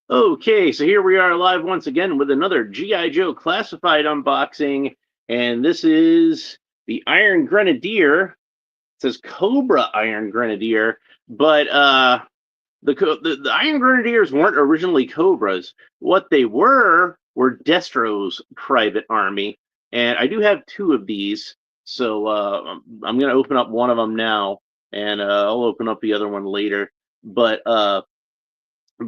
Okay, so here we are live once again with another G.I. Joe classified unboxing, and this is the Iron Grenadier. It says Cobra Iron Grenadier, but the Iron Grenadiers weren't originally Cobras. What they were Destro's private army, and I do have two of these, so I'm going to open up one of them now, and I'll open up the other one later. But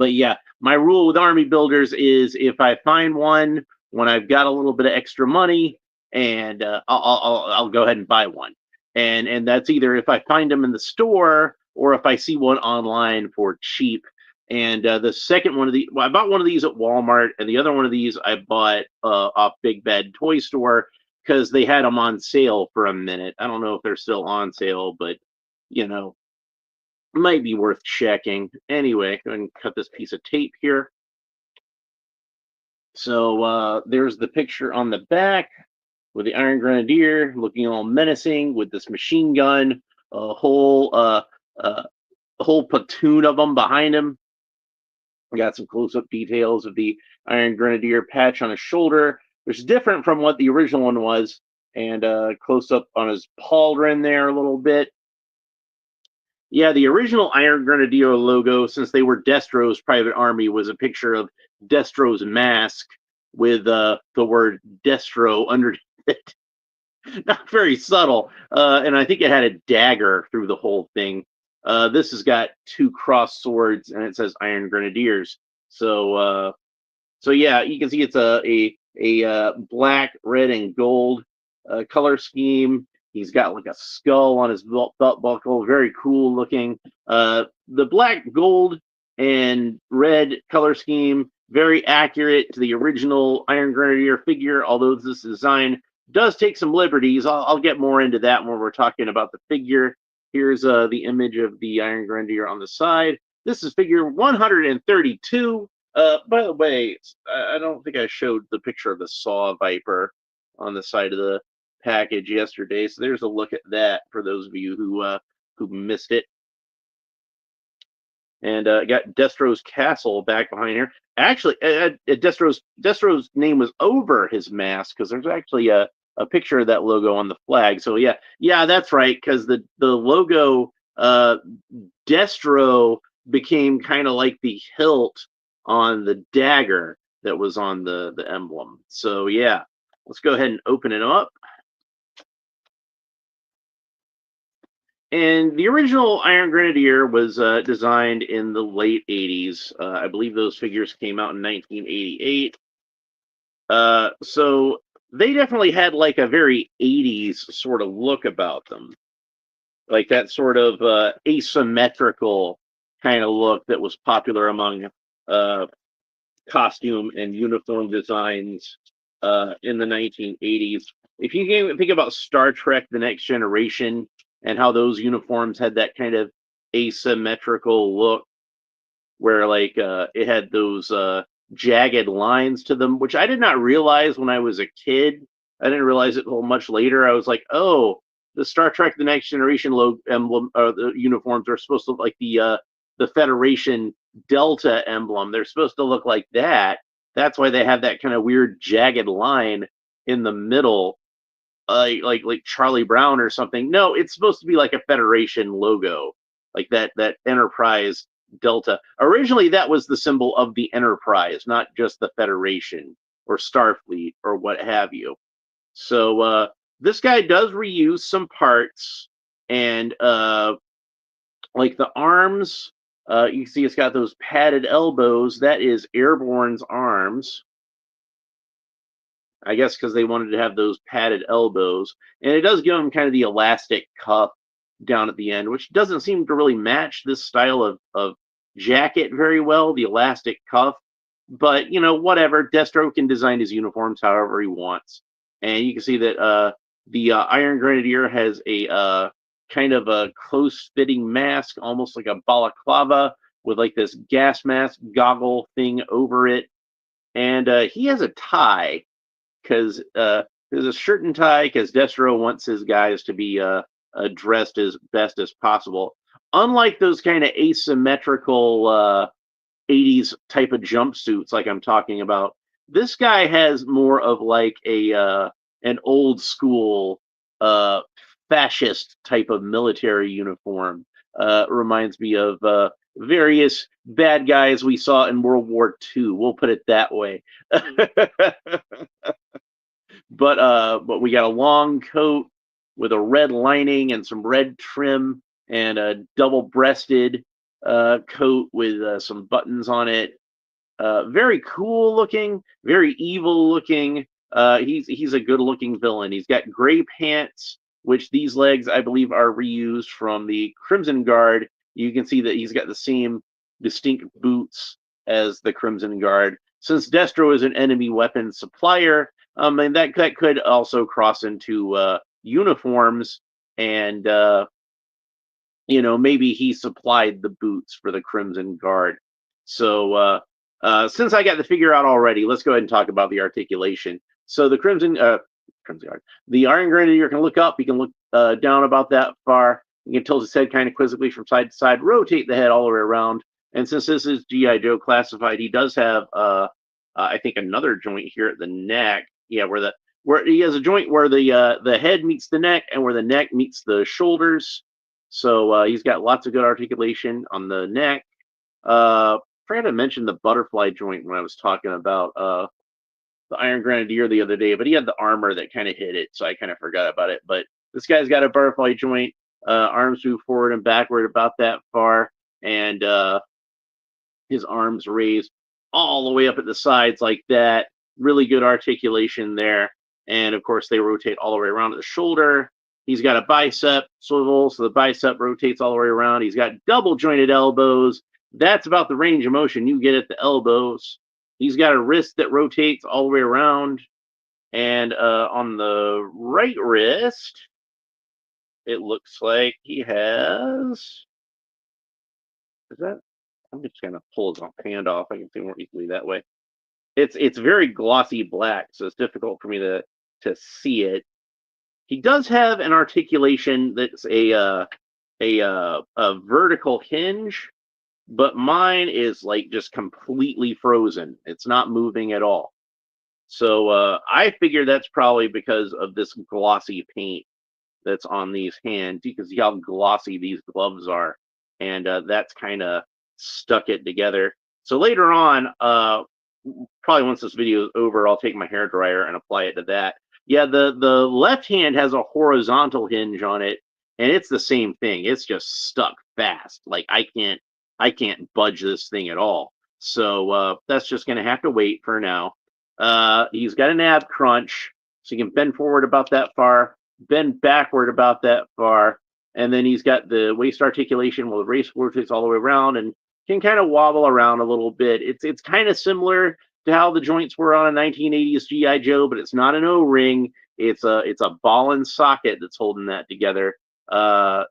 yeah, my rule with army builders is if I find one when I've got a little bit of extra money, and I'll go ahead and buy one. And that's either if I find them in the store or if I see one online for cheap. And the second one of these, well, I bought one of these at Walmart, and the other one of these I bought off Big Bad Toy Store because they had them on sale for a minute. I don't know if they're still on sale, but you know, might be worth checking. Anyway, go ahead and cut this piece of tape here. So there's the picture on the back with the Iron Grenadier looking all menacing with this machine gun, a whole a whole platoon of them behind him. We got some close-up details of the Iron Grenadier patch on his shoulder, which is different from what the original one was, and close-up on his pauldron there a little bit. Yeah, the original Iron Grenadier logo, since they were Destro's private army, was a picture of Destro's mask with the word Destro underneath it. Not very subtle. And I think it had a dagger through the whole thing. This has got two crossed swords, and it says Iron Grenadiers. So yeah, you can see it's a black, red, and gold color scheme. He's got like a skull on his belt buckle, very cool looking. The black, gold, and red color scheme, very accurate to the original Iron Grenadier figure, although this design does take some liberties. I'll get more into that when we're talking about the figure. Here's the image of the Iron Grenadier on the side. This is figure 132. By the way, I don't think I showed the picture of the Saw Viper on the side of the package yesterday, so there's a look at that for those of you who missed it. And got Destro's castle back behind here. Actually, Destro's name was over his mask because there's actually a picture of that logo on the flag. So yeah, that's right. Because the logo Destro became kind of like the hilt on the dagger that was on the emblem. So yeah, let's go ahead and open it up. And the original Iron Grenadier was designed in the late 80s. I believe those figures came out in 1988. So they definitely had like a very 80s sort of look about them. Like that sort of asymmetrical kind of look that was popular among costume and uniform designs in the 1980s. If you think about Star Trek: The Next Generation and how those uniforms had that kind of asymmetrical look, where like it had those jagged lines to them, which I did not realize when I was a kid. I didn't realize it until much later. I was like, oh, the Star Trek: The Next Generation emblem, the uniforms are supposed to look like the Federation Delta emblem. They're supposed to look like that. That's why they have that kind of weird jagged line in the middle, like Charlie Brown or something. No, it's supposed to be like a Federation logo, like that Enterprise Delta. Originally, that was the symbol of the Enterprise, not just the Federation or Starfleet or what have you. So this guy does reuse some parts, and like the arms, you see it's got those padded elbows. That is Airborne's arms. I guess because they wanted to have those padded elbows. And it does give them kind of the elastic cuff down at the end, which doesn't seem to really match this style of jacket very well, the elastic cuff. But, whatever. Destro can design his uniforms however he wants. And you can see that the Iron Grenadier has a kind of a close-fitting mask, almost like a balaclava, with like this gas mask goggle thing over it. And he has a tie, because there's a shirt and tie, because Destro wants his guys to be dressed as best as possible. Unlike those kind of asymmetrical '80s type of jumpsuits like I'm talking about. This guy has more of like a an old school uh, fascist type of military uniform. Reminds me of various bad guys we saw in World War II. We'll put it that way. But we got a long coat with a red lining and some red trim, and a double-breasted coat with some buttons on it. Very cool looking, very evil looking. He's a good looking villain. He's got gray pants, which these legs I believe are reused from the Crimson Guard. You can see that he's got the same distinct boots as the Crimson Guard. Since Destro is an enemy weapon supplier, and that could also cross into uniforms, and maybe he supplied the boots for the Crimson Guard. So since I got the figure out already, let's go ahead and talk about the articulation. So the Crimson Guard, the Iron Grenadier can look up. He can look down about that far. You can tilt his head kind of quizzically from side to side, rotate the head all the way around. And since this is G.I. Joe classified, he does have, I think, another joint here at the neck. Yeah, where he has a joint where the head meets the neck and where the neck meets the shoulders. So he's got lots of good articulation on the neck. Forgot to mention the butterfly joint when I was talking about the Iron Grenadier the other day, but he had the armor that kind of hit it, so I kind of forgot about it. But this guy's got a butterfly joint. Arms move forward and backward about that far, and his arms raised all the way up at the sides like that. Really good articulation there. And of course, they rotate all the way around to the shoulder. He's got a bicep swivel, so the bicep rotates all the way around. He's got double jointed elbows. That's about the range of motion you get at the elbows. He's got a wrist that rotates all the way around. And on the right wrist, it looks like he has. Is that? I'm just going to pull his hand off. I can see more easily that way. It's very glossy black, so it's difficult for me to see it. He does have an articulation that's a vertical hinge, but mine is like just completely frozen. It's not moving at all. So I figure that's probably because of this glossy paint that's on these hands. You can see how glossy these gloves are, and that's kind of stuck it together. So later on, probably once this video is over, I'll take my hairdryer and apply it to that. Yeah, the left hand has a horizontal hinge on it, and it's the same thing. It's just stuck fast. Like I can't budge this thing at all. So that's just going to have to wait for now. He's got an ab crunch, so you can bend forward about that far, bend backward about that far, and then he's got the waist articulation where the waist rotates all the way around and can kind of wobble around a little bit. It's kind of similar to how the joints were on a 1980s G.I. Joe, but it's not an O-ring. It's a ball and socket that's holding that together.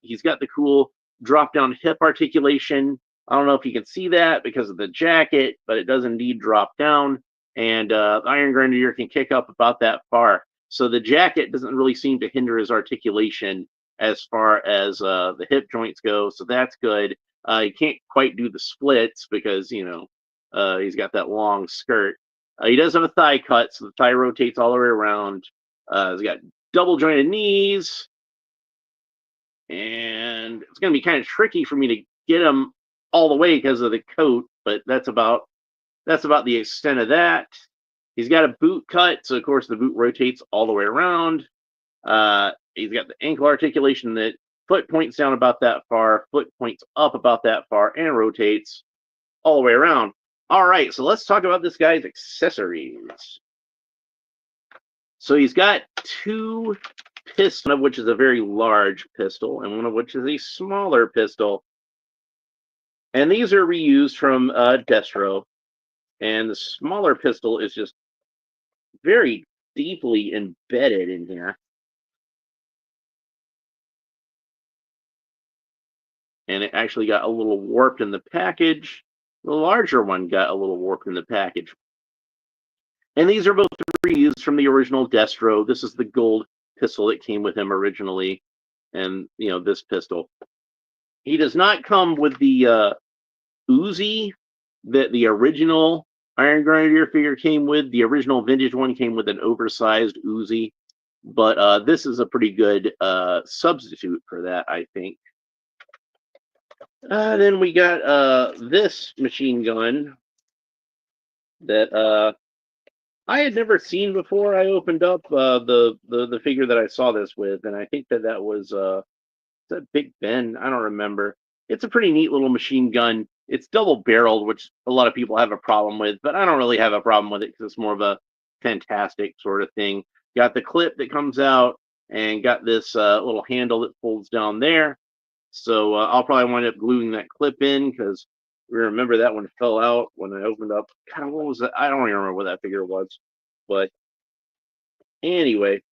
He's got the cool drop-down hip articulation. I don't know if you can see that because of the jacket, but it does indeed drop down. And the Iron Grenadier can kick up about that far. So the jacket doesn't really seem to hinder his articulation as far as the hip joints go. So that's good. He can't quite do the splits because, he's got that long skirt. He does have a thigh cut, so the thigh rotates all the way around. He's got double jointed knees. And it's going to be kind of tricky for me to get him all the way because of the coat, but that's about the extent of that. He's got a boot cut, so of course the boot rotates all the way around. He's got the ankle articulation that foot points down about that far, foot points up about that far, and rotates all the way around. All right, so let's talk about this guy's accessories. So he's got two pistols, one of which is a very large pistol, and one of which is a smaller pistol. And these are reused from Destro. And the smaller pistol is just very deeply embedded in here. And it actually got a little warped in the package. The larger one got a little warped in the package. And these are both reused from the original Destro. This is the gold pistol that came with him originally. And, this pistol. He does not come with the Uzi that the original Iron Grenadier figure came with. The original vintage one came with an oversized Uzi, but this is a pretty good substitute for that, I think. Then we got this machine gun that I had never seen before. I opened up the figure that I saw this with, and I think that was is that Big Ben? I don't remember. It's a pretty neat little machine gun. It's double barreled, which a lot of people have a problem with, but I don't really have a problem with it because it's more of a fantastic sort of thing. Got the clip that comes out, and got this little handle that folds down there. So I'll probably wind up gluing that clip in because remember that one fell out when I opened up. God, what was that? I don't even remember what that figure was. But anyway,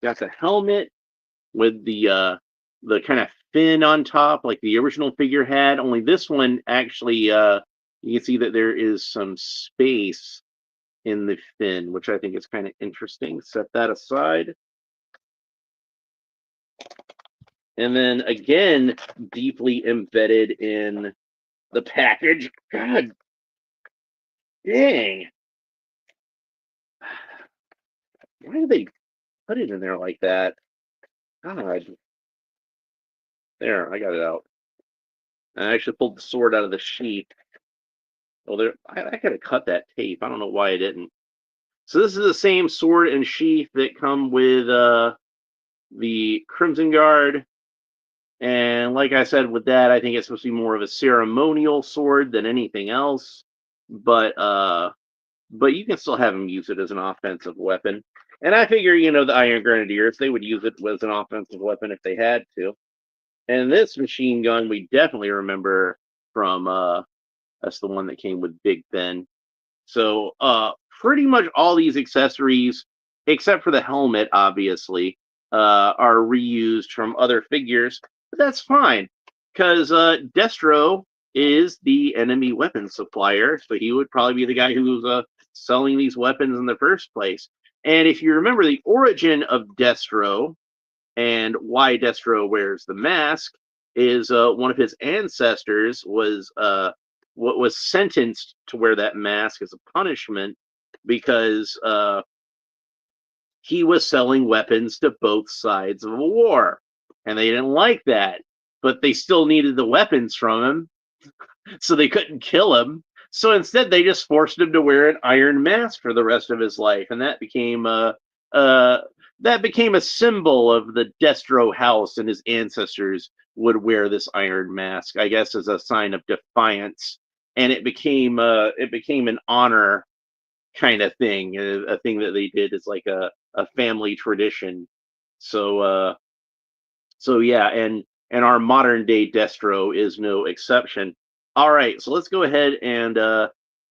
got the helmet with the kind of fin on top, like the original figure had. Only this one actually, you can see that there is some space in the fin, which I think is kind of interesting. Set that aside. And then again, deeply embedded in the package. God dang. Why did they put it in there like that? God. There, I got it out. I actually pulled the sword out of the sheath. Oh, there, I could have cut that tape. I don't know why I didn't. So this is the same sword and sheath that come with the Crimson Guard. And like I said, with that, I think it's supposed to be more of a ceremonial sword than anything else. But you can still have them use it as an offensive weapon. And I figure, the Iron Grenadiers, they would use it as an offensive weapon if they had to. And this machine gun, we definitely remember from that's the one that came with Big Ben. So pretty much all these accessories, except for the helmet, obviously, are reused from other figures. But that's fine, because Destro is the enemy weapon supplier, so he would probably be the guy who's selling these weapons in the first place. And if you remember the origin of Destro and why Destro wears the mask, is one of his ancestors what was sentenced to wear that mask as a punishment because he was selling weapons to both sides of a war, and they didn't like that, but they still needed the weapons from him, so they couldn't kill him. So instead, they just forced him to wear an iron mask for the rest of his life, and that became a symbol of the Destro house, and his ancestors would wear this iron mask, I guess, as a sign of defiance. And it became an honor kind of thing, a thing that they did as like a family tradition. So so yeah, and our modern day Destro is no exception. All right, so let's go ahead and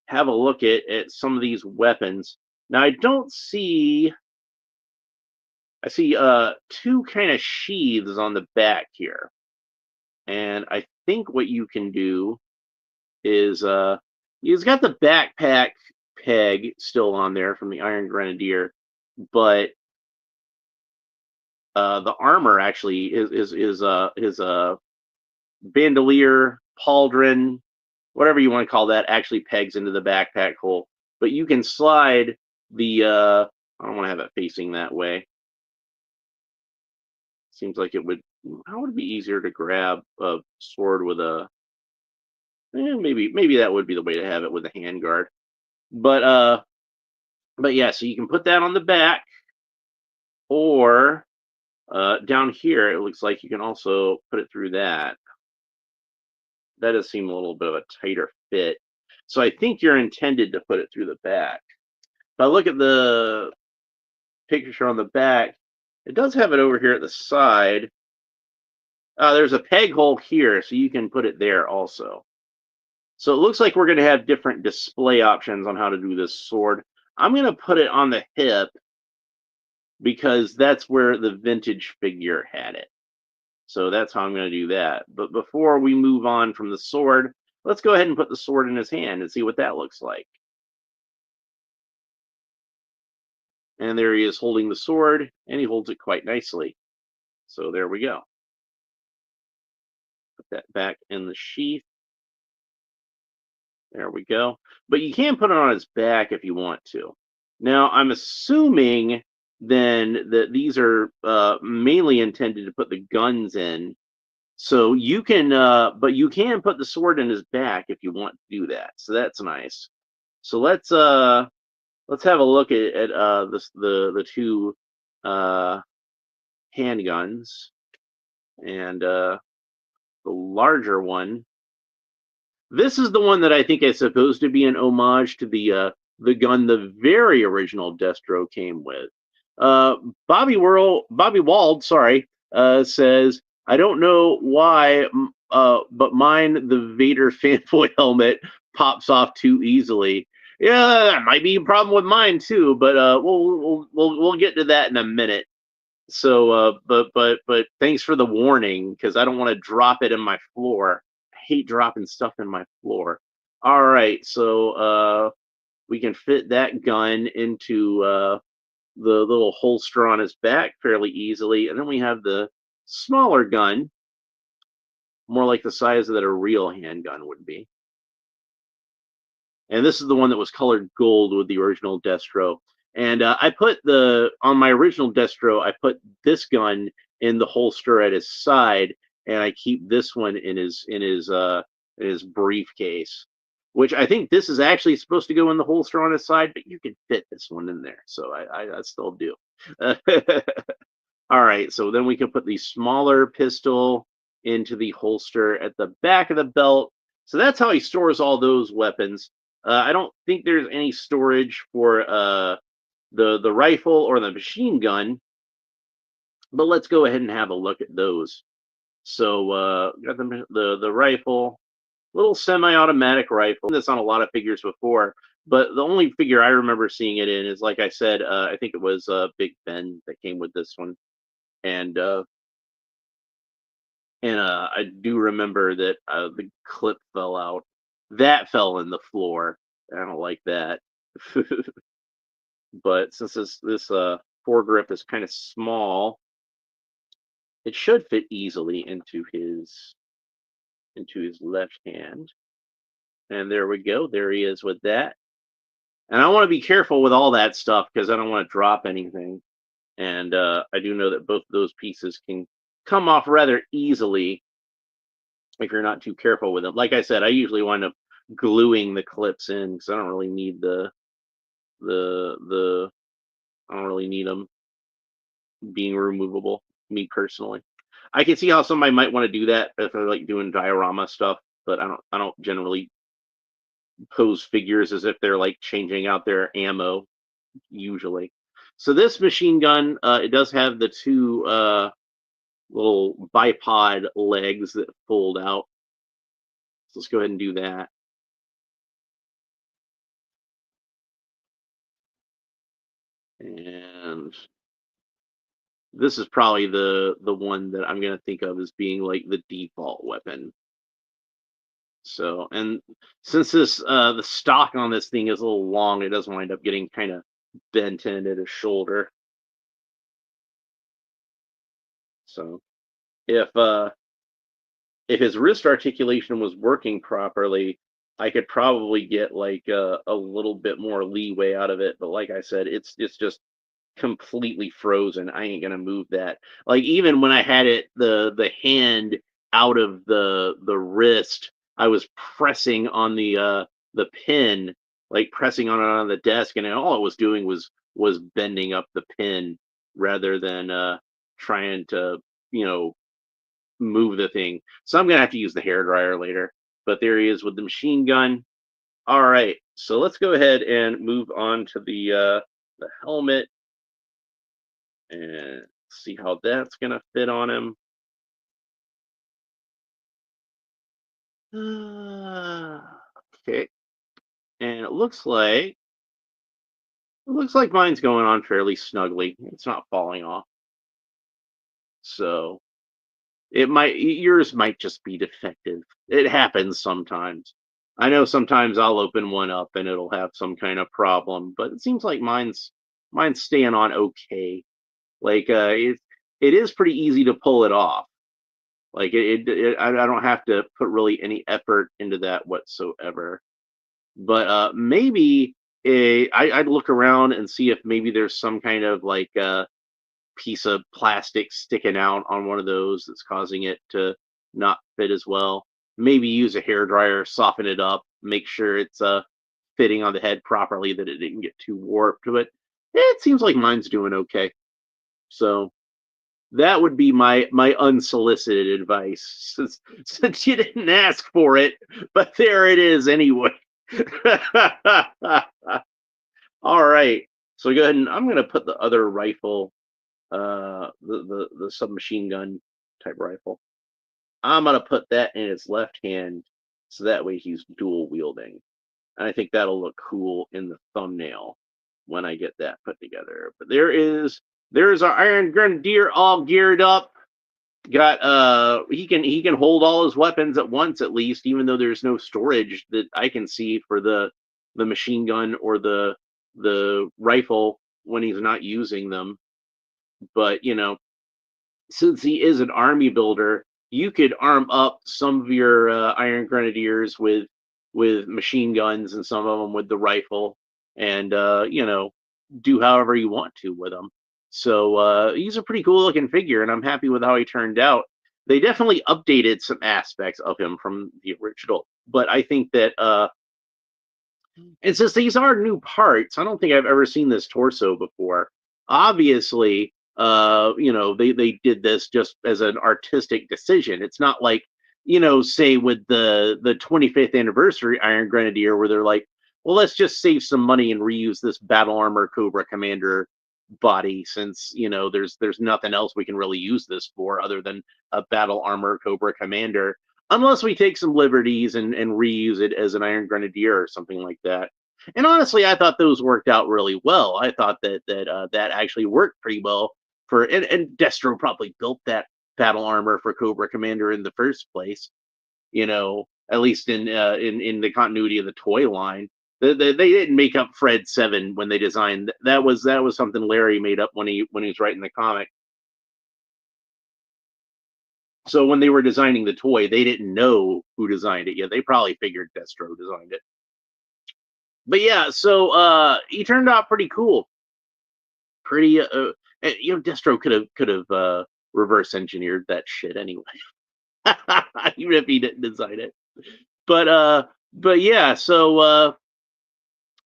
have a look at some of these weapons. Now I see two kind of sheaths on the back here. And I think what you can do is he's got the backpack peg still on there from the Iron Grenadier, but the armor actually is bandolier, pauldron, whatever you want to call that, actually pegs into the backpack hole. But you can slide the I don't want to have it facing that way. Seems like it would. How would it be easier to grab a sword with a? Maybe that would be the way to have it with a handguard. But yeah, so you can put that on the back, or down here it looks like you can also put it through that. That does seem a little bit of a tighter fit. So I think you're intended to put it through the back. If I look at the picture on the back, it does have it over here at the side. There's a peg hole here, so you can put it there also. So it looks like we're going to have different display options on how to do this sword. I'm going to put it on the hip because that's where the vintage figure had it. So that's how I'm going to do that. But before we move on from the sword, let's go ahead and put the sword in his hand and see what that looks like. And there he is holding the sword, and he holds it quite nicely. So there we go. Put that back in the sheath. There we go. But you can put it on its back if you want to. Now, I'm assuming then that these are mainly intended to put the guns in. So you can, but you can put the sword in his back if you want to do that. So that's nice. So let's have a look at the two uh, handguns, and the larger one. This is the one that I think is supposed to be an homage to the gun the very original Destro came with. Uh, Bobby Wald, sorry, says, I don't know why, but mine, the Vader fanboy helmet, pops off too easily. Yeah, that might be a problem with mine too, but we'll get to that in a minute. So, but thanks for the warning, because I don't want to drop it in my floor. I hate dropping stuff in my floor. All right, so we can fit that gun into the little holster on his back fairly easily, and then we have the smaller gun, more like the size that a real handgun would be. And this is the one that was colored gold with the original Destro. And I put on my original Destro, I put this gun in the holster at his side, and I keep this one in his briefcase. Which I think this is actually supposed to go in the holster on his side, but you can fit this one in there, so I still do. All right, so then we can put the smaller pistol into the holster at the back of the belt. So that's how he stores all those weapons. I don't think there's any storage for the rifle or the machine gun, but let's go ahead and have a look at those. So got the rifle, little semi-automatic rifle. That's on a lot of figures before, but the only figure I remember seeing it in is, like I said, I think it was Big Ben that came with this one, and I do remember that the clip fell out. That fell in the floor. I don't like that. But since this foregrip is kind of small, it should fit easily into his left hand. And there we go. There he is with that. And I want to be careful with all that stuff because I don't want to drop anything. And I do know that both of those pieces can come off rather easily if you're not too careful with them. Like I said, I usually wind up gluing the clips in because I don't really need the I don't really need them being removable. Me personally, I can see how somebody might want to do that if they're like doing diorama stuff, but I don't generally pose figures as if they're like changing out their ammo usually. So this machine gun, it does have the two little bipod legs that fold out. So let's go ahead and do that. And this is probably the one that I'm gonna think of as being like the default weapon. So, and since this the stock on this thing is a little long, it does wind up getting kind of bent in at his shoulder. So if his wrist articulation was working properly, I could probably get like a little bit more leeway out of it. But like I said, it's just completely frozen. I ain't gonna move that. Like even when I had it the hand out of the wrist, I was pressing on the pin, like pressing on it on the desk, and all it was doing was bending up the pin rather than trying to you know move the thing. So I'm gonna have to use the hair dryer later. But there he is with the machine gun. All right, so let's go ahead and move on to the helmet and see how that's gonna fit on him. Okay, and it looks like mine's going on fairly snugly. It's not falling off, so yours might just be defective. It happens sometimes. I know sometimes I'll open one up and it'll have some kind of problem, but it seems like mine's staying on okay. Like it is pretty easy to pull it off. Like I don't have to put really any effort into that whatsoever. But maybe I'd look around and see if maybe there's some kind of like piece of plastic sticking out on one of those that's causing it to not fit as well. Maybe use a hair dryer, soften it up, make sure it's fitting on the head properly, that it didn't get too warped. But it seems like mine's doing okay. So that would be my unsolicited advice, since you didn't ask for it, but there it is anyway. All right. So go ahead, and I'm gonna put the other rifle, the submachine gun type rifle. I'm gonna put that in his left hand, so that way he's dual wielding. And I think that'll look cool in the thumbnail when I get that put together. But there's our Iron Grenadier all geared up. Got he can hold all his weapons at once, at least, even though there's no storage that I can see for the machine gun or the rifle when he's not using them. But since he is an army builder, you could arm up some of your Iron Grenadiers with machine guns, and some of them with the rifle, and do however you want to with them. So he's a pretty cool looking figure, and I'm happy with how he turned out. They definitely updated some aspects of him from the original, but I think that and since these are new parts, I don't think I've ever seen this torso before. Obviously, they did this just as an artistic decision. It's not like, say with the 25th anniversary Iron Grenadier, where they're like, well, let's just save some money and reuse this battle armor Cobra Commander body, since there's nothing else we can really use this for other than a battle armor Cobra Commander, unless we take some liberties and reuse it as an Iron Grenadier or something like that. And honestly, I thought those worked out really well. I thought that actually worked pretty well for, and Destro probably built that battle armor for Cobra Commander in the first place. At least in the continuity of the toy line. They didn't make up Fred 7 when they designed that was something Larry made up when he was writing the comic. So when they were designing the toy, they didn't know who designed it yet. They probably figured Destro designed it. But yeah, so he turned out pretty cool. Pretty Destro could have reverse engineered that shit anyway. Even if he didn't design it. But yeah, so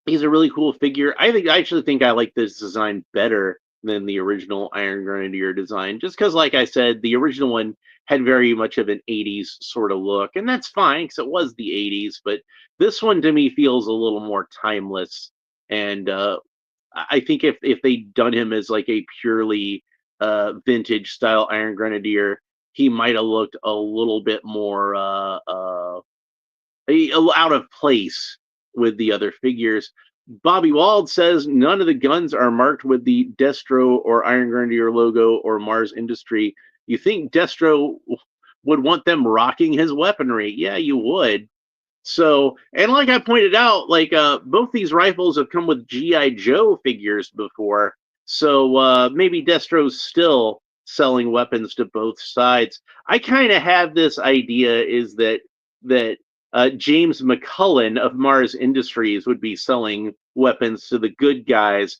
he's a really cool figure. I actually think I like this design better than the original Iron Grenadier design, just because, like I said, the original one had very much of an 80s sort of look, and that's fine because it was the 80s. But this one to me feels a little more timeless, and I think if they'd done him as like a purely vintage style Iron Grenadier, he might have looked a little bit more out of place with the other figures. Bobby Wald says none of the guns are marked with the Destro or Iron Grenadier logo or Mars Industry. You think Destro would want them rocking his weaponry? Yeah, you would. So, and like I pointed out, like both these rifles have come with GI Joe figures before. So maybe Destro's still selling weapons to both sides. I kind of have this idea is that James McCullen of Mars Industries would be selling weapons to the good guys,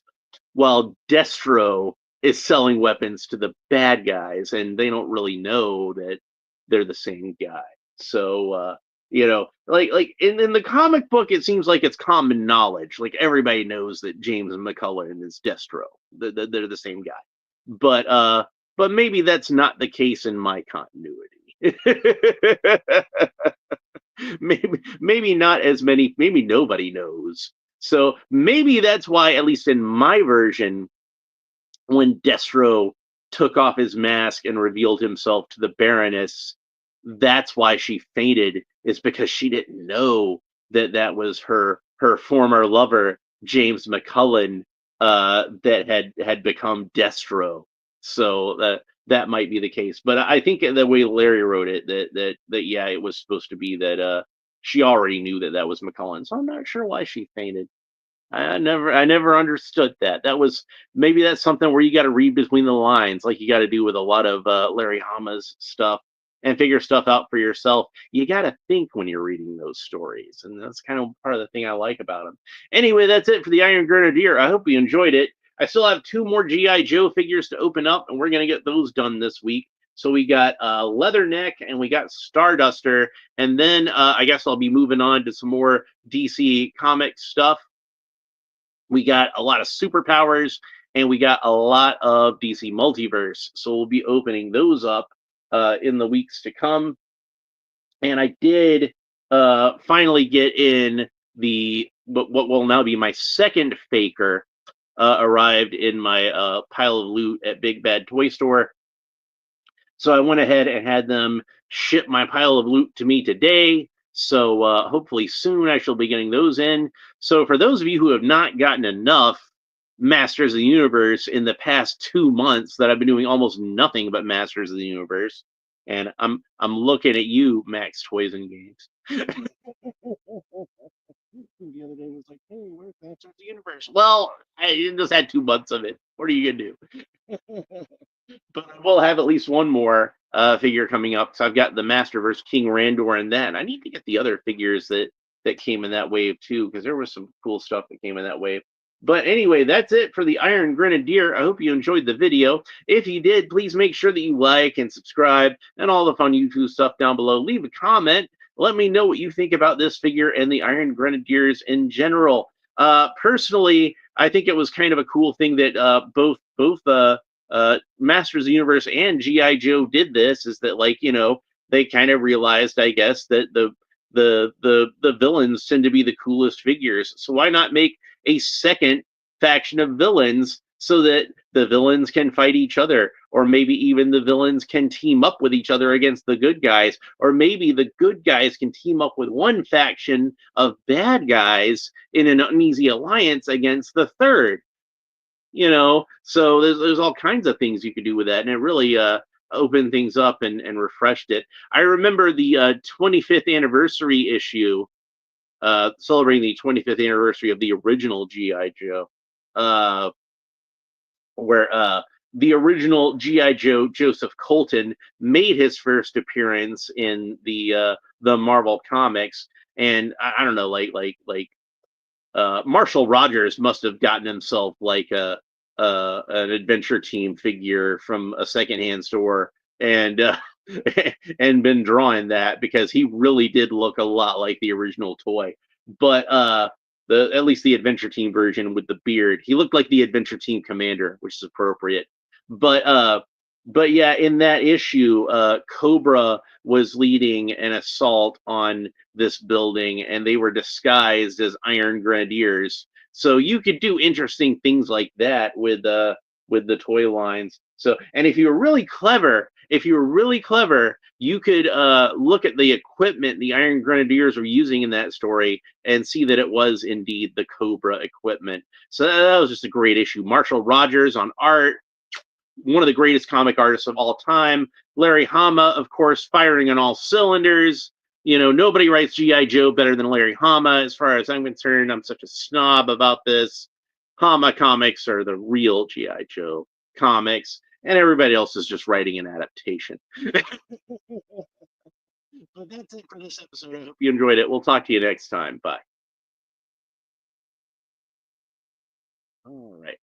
while Destro is selling weapons to the bad guys, and they don't really know that they're the same guy. So, like in the comic book, it seems like it's common knowledge. Like everybody knows that James McCullen is Destro. They're the same guy. But maybe that's not the case in my continuity. maybe not as many. Maybe nobody knows. So maybe that's why, at least in my version, when Destro took off his mask and revealed himself to the Baroness, that's why she fainted, is because she didn't know that was her former lover, James McCullen, that had become Destro. So that might be the case. But I think the way Larry wrote it, that yeah, it was supposed to be that she already knew that was McCullen. So I'm not sure why she fainted. I never understood that. That was, maybe that's something where you got to read between the lines, like you got to do with a lot of Larry Hama's stuff. and figure stuff out for yourself. You got to think when you're reading those stories, and that's kind of part of the thing I like about them. Anyway, that's it for the Iron Grenadier. I hope you enjoyed it. I still have 2 more GI Joe figures to open up, and we're gonna get those done this week. So we got Leatherneck and we got Starduster, and then I guess I'll be moving on to some more DC comic stuff. We got a lot of superpowers, and we got a lot of DC Multiverse. So we'll be opening those up in the weeks to come. And I did finally get in the what will now be my second faker. Arrived in my pile of loot at Big Bad Toy Store. So I went ahead and had them ship my pile of loot to me today. So hopefully soon I shall be getting those in. So for those of you who have not gotten enough Masters of the Universe in the past 2 months, that I've been doing almost nothing but Masters of the Universe, and I'm looking at you, Max Toys and Games. The other day was like, hey, where's Masters of the Universe? Well, I just had 2 months of it. What are you gonna do? But I will have at least one more figure coming up. So I've got the Masterverse King Randor and that. And I need to get the other figures that came in that wave too, because there was some cool stuff that came in that wave. But anyway, that's it for the Iron Grenadier. I hope you enjoyed the video. If you did, please make sure that you like and subscribe and all the fun YouTube stuff down below. Leave a comment. Let me know what you think about this figure and the Iron Grenadiers in general. Personally, I think it was kind of a cool thing that both Masters of the Universe and GI Joe did this. Is that, like, they kind of realized, I guess, that the villains tend to be the coolest figures. So why not make a second faction of villains so that the villains can fight each other, or maybe even the villains can team up with each other against the good guys, or maybe the good guys can team up with one faction of bad guys in an uneasy alliance against the third. So there's all kinds of things you could do with that, and it really opened things up and refreshed it. I remember the 25th anniversary issue, celebrating the 25th anniversary of the original GI Joe, where the original GI Joe Joseph Colton made his first appearance in the Marvel comics, and I don't know, like Marshall Rogers must have gotten himself like an adventure team figure from a secondhand store, and and been drawing that, because he really did look a lot like the original toy. But at least the adventure team version with the beard, he looked like the adventure team commander, which is appropriate. But yeah, in that issue, Cobra was leading an assault on this building, and they were disguised as Iron Grenadiers. So you could do interesting things like that with the toy lines. So, and if you were really clever, you could look at the equipment the Iron Grenadiers were using in that story and see that it was indeed the Cobra equipment. So that was just a great issue. Marshall Rogers on art, one of the greatest comic artists of all time. Larry Hama, of course, firing on all cylinders. Nobody writes G.I. Joe better than Larry Hama, as far as I'm concerned. I'm such a snob about this. Hama comics are the real G.I. Joe comics, and everybody else is just writing an adaptation. But that's it for this episode. I hope you enjoyed it. We'll talk to you next time. Bye. All right.